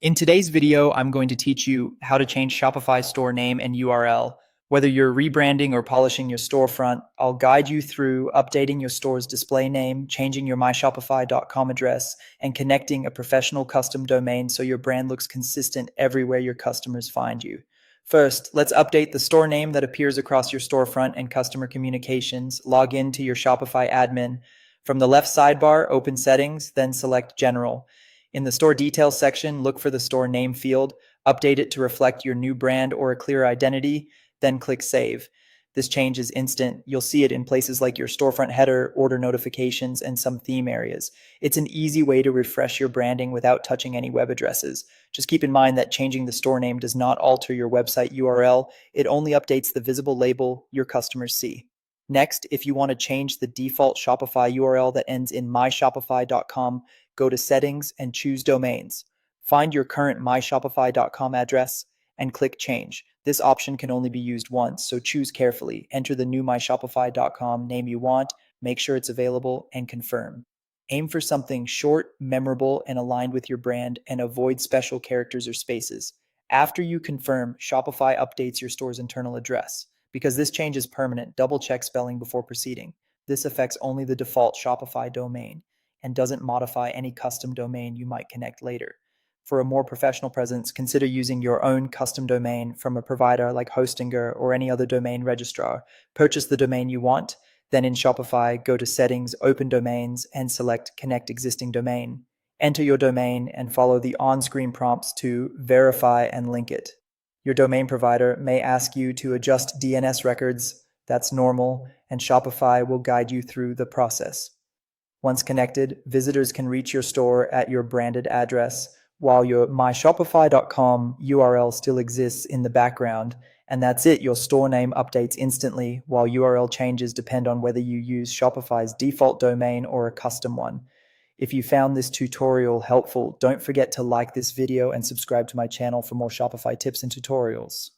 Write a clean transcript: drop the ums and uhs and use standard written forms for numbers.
In today's video, I'm going to teach you how to change Shopify store name and URL. Whether you're rebranding or polishing your storefront, I'll guide you through updating your store's display name, changing your myshopify.com address, and connecting a professional custom domain so your brand looks consistent everywhere your customers find you. First, let's update the store name that appears across your storefront and customer communications. Log in to your Shopify admin. From the left sidebar, open Settings, then select General. In the store details section, look for the store name field, update it to reflect your new brand or a clear identity, then click Save. This change is instant. You'll see it in places like your storefront header, order notifications, and some theme areas. It's an easy way to refresh your branding without touching any web addresses. Just keep in mind that changing the store name does not alter your website URL. It only updates the visible label your customers see. Next, if you want to change the default Shopify URL that ends in myshopify.com, go to Settings and choose Domains. Find your current myshopify.com address and click Change. This option can only be used once, so choose carefully. Enter the new myshopify.com name you want, make sure it's available, and confirm. Aim for something short, memorable, and aligned with your brand, and avoid special characters or spaces. After you confirm, Shopify updates your store's internal address. Because this change is permanent, double-check spelling before proceeding. This affects only the default Shopify domain and doesn't modify any custom domain you might connect later. For a more professional presence, consider using your own custom domain from a provider like Hostinger or any other domain registrar. Purchase the domain you want, then in Shopify, go to Settings, Open Domains, and select Connect Existing Domain. Enter your domain and follow the on-screen prompts to verify and link it. Your domain provider may ask you to adjust DNS records. That's normal, and Shopify will guide you through the process. Once connected, visitors can reach your store at your branded address, while your myshopify.com URL still exists in the background. And that's it, your store name updates instantly, while URL changes depend on whether you use Shopify's default domain or a custom one. If you found this tutorial helpful, don't forget to like this video and subscribe to my channel for more Shopify tips and tutorials.